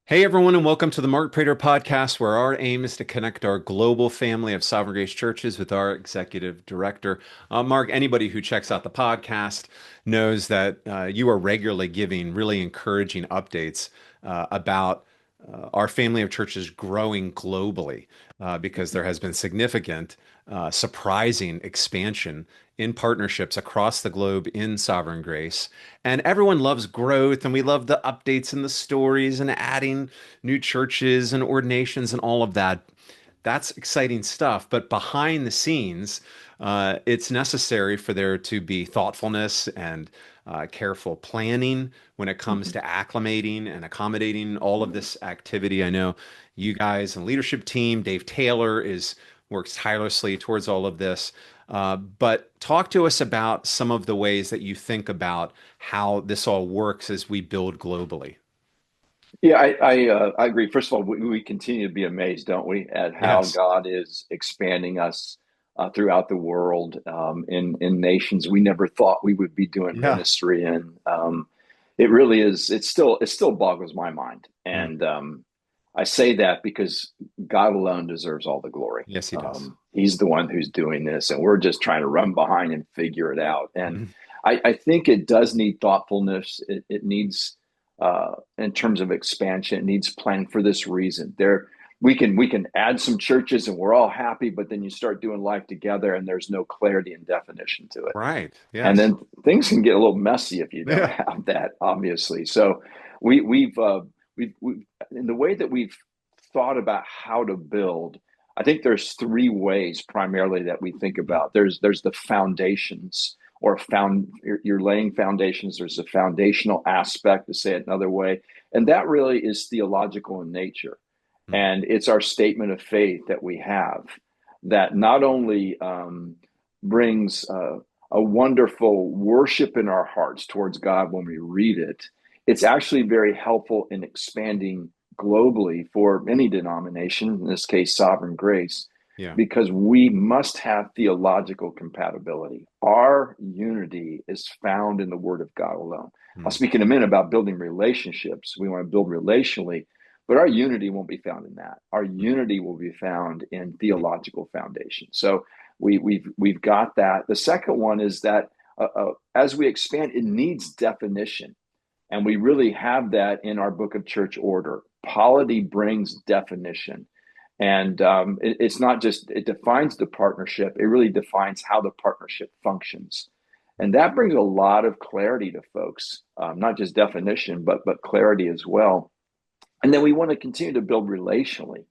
Hey everyone, and welcome to the Mark Prater podcast, where our aim is to connect our global family of Sovereign Grace churches with our executive director. Mark, anybody who checks out the podcast knows that you are regularly giving really encouraging updates about our family of churches growing globally because there has been significant, surprising expansion in partnerships across the globe in Sovereign Grace. And everyone loves growth, and we love the updates and the stories and adding new churches and ordinations and all of that. That's exciting stuff. But behind the scenes, it's necessary for there to be thoughtfulness and careful planning when it comes to acclimating and accommodating all of this activity. I know you guys and leadership team, Dave Taylor is works tirelessly towards all of this. But talk to us about some of the ways that you think about how this all works as we build globally. Yeah, I agree. First of all, we continue to be amazed, don't we, at how Yes. God is expanding us throughout the world in nations we never thought we would be doing Yeah. ministry in. It really is. It still boggles my mind, Mm. and I say that because God alone deserves all the glory. Yes, he does. He's the one who's doing this, and we're just trying to run behind and figure it out. And Mhm. I think it does need thoughtfulness. It needs in terms of expansion. It needs plan for this reason. We can add some churches and we're all happy, but then you start doing life together and there's no clarity and definition to it. Right. And Yes. then things can get a little messy if you don't Yeah. have that, obviously. So we, we've in the way that we've thought about how to build. I think there's three ways primarily that we think about. There's the foundations or found you're laying foundations. There's a foundational aspect, to say it another way, and that really is theological in nature, Mm. and it's our statement of faith that we have that not only brings a wonderful worship in our hearts towards God when we read it. It's actually very helpful in expanding globally for any denomination, in this case, Sovereign Grace, Yeah. because we must have theological compatibility. Our unity is found in the Word of God alone. I'll Mm. speak in a minute about building relationships. We want to build relationally, but our unity won't be found in that. Our Mm. unity will be found in theological foundation. So we've got that. The second one is that as we expand, it needs definition, and we really have that in our book of church order. Polity brings definition, and it's not just it defines the partnership; it really defines how the partnership functions, and that brings a lot of clarity to folks. Not just definition, but clarity as well. And then we want to continue to build relationally.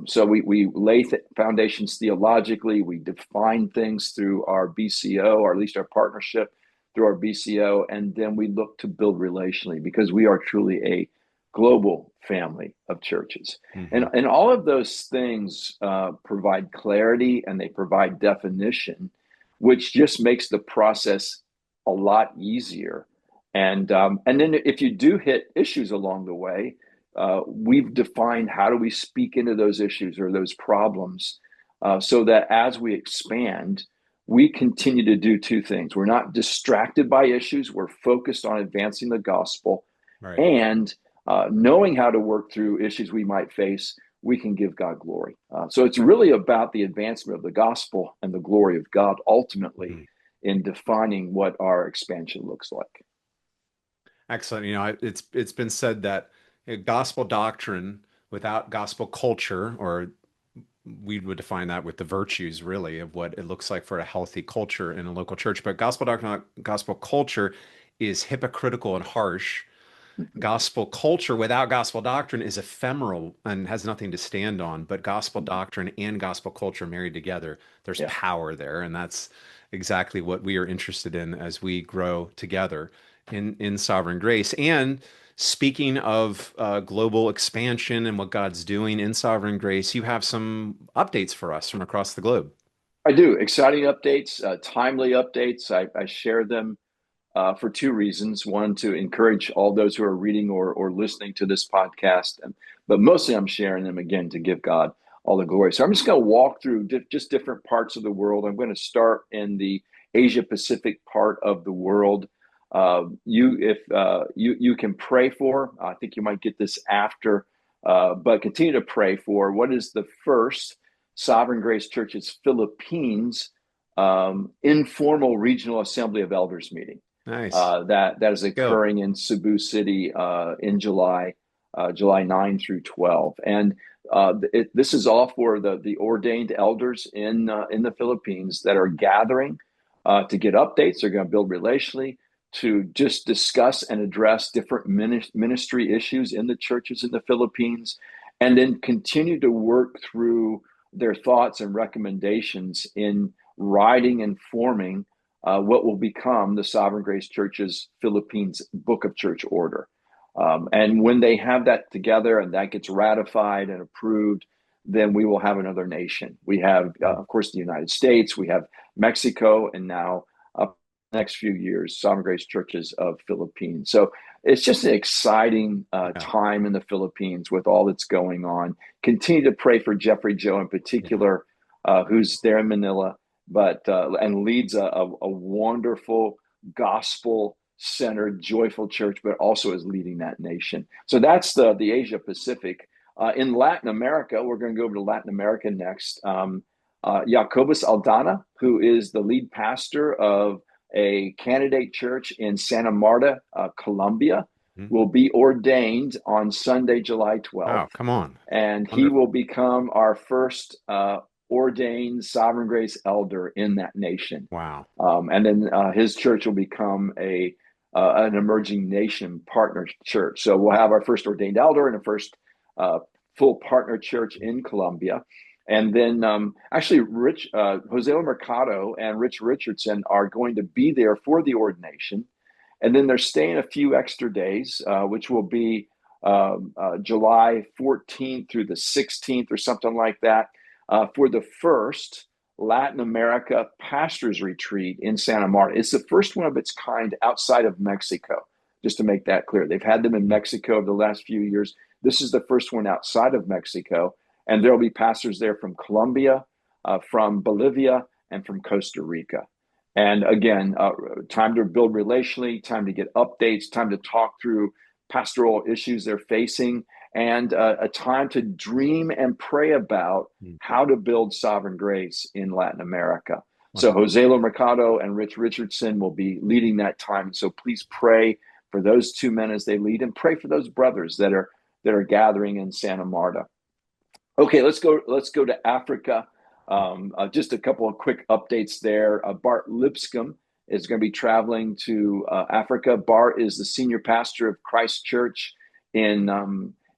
So we lay foundations theologically. We define things through our BCO, or at least our partnership through our BCO, and then we look to build relationally because we are truly a global family of churches. And, Hmm. and all of those things provide clarity and they provide definition, which just makes the process a lot easier. And then if you do hit issues along the way, we've defined how do we speak into those issues or those problems so that as we expand, we continue to do two things. We're not distracted by issues, we're focused on advancing the gospel, Right. and knowing how to work through issues we might face, we can give God glory. So it's really about the advancement of the gospel and the glory of God ultimately Mhm. in defining what our expansion looks like. Excellent. It's been said that gospel doctrine without gospel culture, or we would define that with the virtues really of what it looks like for a healthy culture in a local church. But gospel doctrine, gospel culture is hypocritical and harsh. Gospel culture without gospel doctrine is ephemeral and has nothing to stand on. But gospel doctrine and gospel culture married together, there's Yeah. power there. And that's exactly what we are interested in as we grow together in Sovereign Grace. And speaking of global expansion and what God's doing in Sovereign Grace, you have some updates for us from across the globe. I do. Exciting updates, timely updates. I share them for two reasons. One, to encourage all those who are reading or listening to this podcast, but mostly I'm sharing them again to give God all the glory. So I'm just going to walk through just different parts of the world. I'm going to start in the Asia Pacific part of the world. You can pray for. I think you might get this after, but continue to pray for what is the first Sovereign Grace Church's Philippines informal regional assembly of elders meeting. Nice. That is Go. occurring in Cebu City in July, July 9 through 12. And this is all for the ordained elders in the Philippines that are gathering to get updates. They're going to build relationally to just discuss and address different ministry issues in the churches in the Philippines, and then continue to work through their thoughts and recommendations in writing and forming what will become the Sovereign Grace Church's Philippines Book of Church Order. And when they have that together and that gets ratified and approved, then we will have another nation. We have, of course, the United States, we have Mexico, and now next few years, Sovereign Grace Churches of Philippines. So it's just an exciting time in the Philippines with all that's going on. Continue to pray for Jeffrey Joe in particular, who's there in Manila, but and leads a wonderful gospel-centered, joyful church, but also is leading that nation. So that's the Asia Pacific. In Latin America, we're going to go over to Latin America next. Jacobus Aldana, who is the lead pastor of a candidate church in Santa Marta, Colombia, will be ordained on Sunday, July 12th. Oh, come on. And he Wonderful. will become our first ordained Sovereign Grace elder in that nation. Wow. And then his church will become an emerging nation partner church. So we'll have our first ordained elder and a first full partner church in Colombia. And then actually, Jose Mercado and Rich Richardson are going to be there for the ordination. And then they're staying a few extra days, which will be July 14th through the 16th or something like that, for the first Latin America Pastors Retreat in Santa Marta. It's the first one of its kind outside of Mexico, just to make that clear. They've had them in Mexico over the last few years. This is the first one outside of Mexico. And there will be pastors there from Colombia, from Bolivia, and from Costa Rica. And again, time to build relationally, time to get updates, time to talk through pastoral issues they're facing, and a time to dream and pray about how to build sovereign grace in Latin America. So Jose Mercado and Rich Richardson will be leading that time. So please pray for those two men as they lead, and pray for those brothers that are gathering in Santa Marta. Okay, let's go to Africa. Just a couple of quick updates there. Bart Lipscomb is going to be traveling to Africa. Bart is the senior pastor of Christ Church in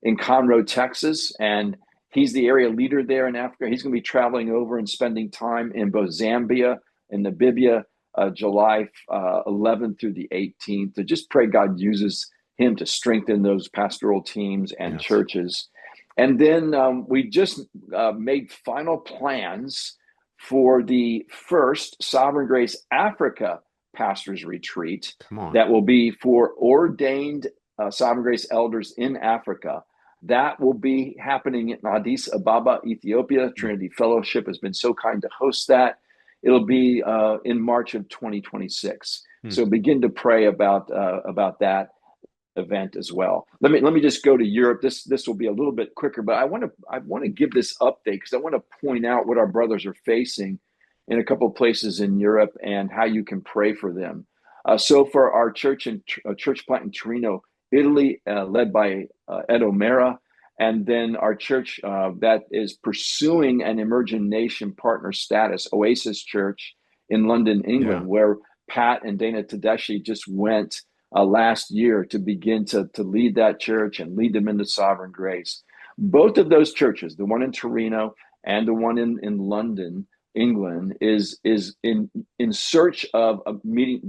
Conroe, Texas, and he's the area leader there in Africa. He's going to be traveling over and spending time in both Zambia and Namibia, July 11th through the 18th. To just pray God uses him to strengthen those pastoral teams and churches. And then we just made final plans for the first Sovereign Grace Africa Pastors Retreat that will be for ordained Sovereign Grace elders in Africa. That will be happening in Addis Ababa, Ethiopia. Trinity Fellowship has been so kind to host that. It'll be in March of 2026. So begin to pray about that event as well. Let me just go to Europe. This will be a little bit quicker, but I want to give this update because I want to point out what our brothers are facing in a couple of places in Europe and how you can pray for them. So for our church plant in Torino, Italy, led by Ed O'Mara, and then our church that is pursuing an emerging nation partner status, Oasis Church in London, England, where Pat and Dana Tedeschi just went last year to begin to lead that church and lead them into sovereign grace. Both of those churches, the one in Torino and the one in London, England, is in search of a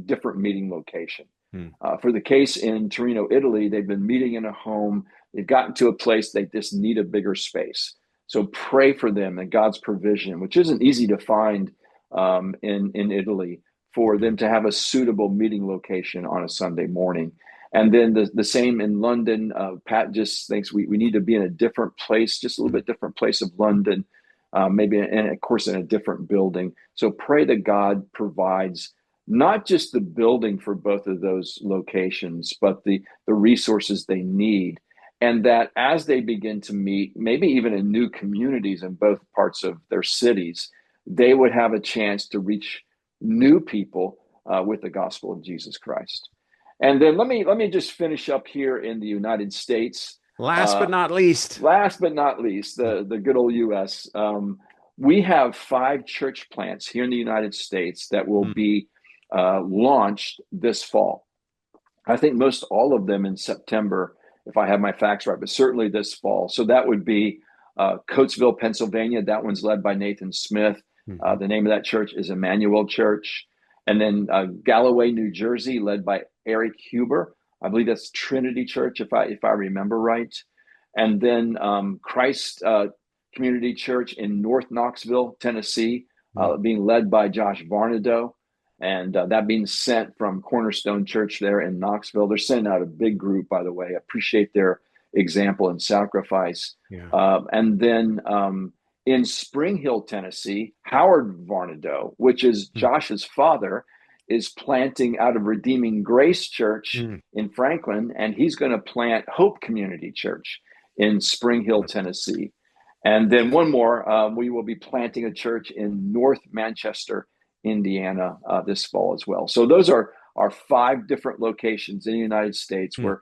different meeting location. For the case in Torino, Italy, they've been meeting in a home. They've gotten to a place they just need a bigger space. So pray for them and God's provision, which isn't easy to find in Italy, for them to have a suitable meeting location on a Sunday morning. And then the same in London. Pat just thinks we need to be in a different place, just a little bit different place of London, maybe, and of course, in a different building. So pray that God provides not just the building for both of those locations, but the resources they need. And that as they begin to meet, maybe even in new communities in both parts of their cities, they would have a chance to reach new people with the gospel of Jesus Christ. And then let me just finish up here in the United States. Last Uh, but not least. Last but not least, the good old U.S. We have 5 church plants here in the United States that will Mm. be launched this fall. I think most all of them in September, if I have my facts right, but certainly this fall. So that would be Coatesville, Pennsylvania. That one's led by Nathan Smith. Mhm. The name of that church is Emmanuel Church. And then Galloway, New Jersey, led by Eric Huber. I believe that's Trinity Church, if I remember right. And then Christ Community Church in North Knoxville, Tennessee, Mm. being led by Josh Varnado, and that being sent from Cornerstone Church there in Knoxville. They're sending out a big group, by the way. I appreciate their example and sacrifice. Yeah. And then in Spring Hill, Tennessee, Howard Varnado, which is Mm. Josh's father, is planting out of Redeeming Grace Church Mm. in Franklin, and he's going to plant Hope Community Church in Spring Hill, Tennessee. And then one more, we will be planting a church in North Manchester, Indiana this fall as well. So those are our 5 different locations in the United States Mm. where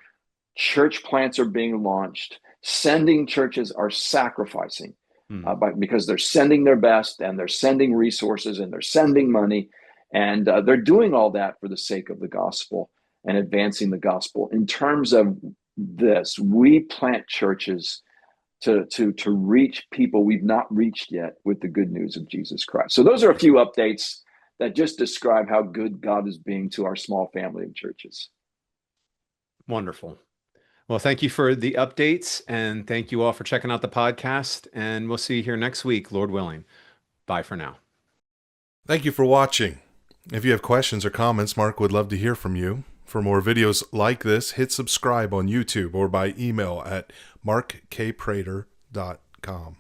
church plants are being launched. Sending churches are sacrificing Mm. because they're sending their best and they're sending resources and they're sending money. And they're doing all that for the sake of the gospel and advancing the gospel. In terms of this, we plant churches to reach people we've not reached yet with the good news of Jesus Christ. So those are a few updates that just describe how good God is being to our small family of churches. Wonderful. Well, thank you for the updates, and thank you all for checking out the podcast. And we'll see you here next week, Lord willing. Bye for now. Thank you for watching. If you have questions or comments, Mark would love to hear from you. For more videos like this, hit subscribe on YouTube or by email at markkprater.com.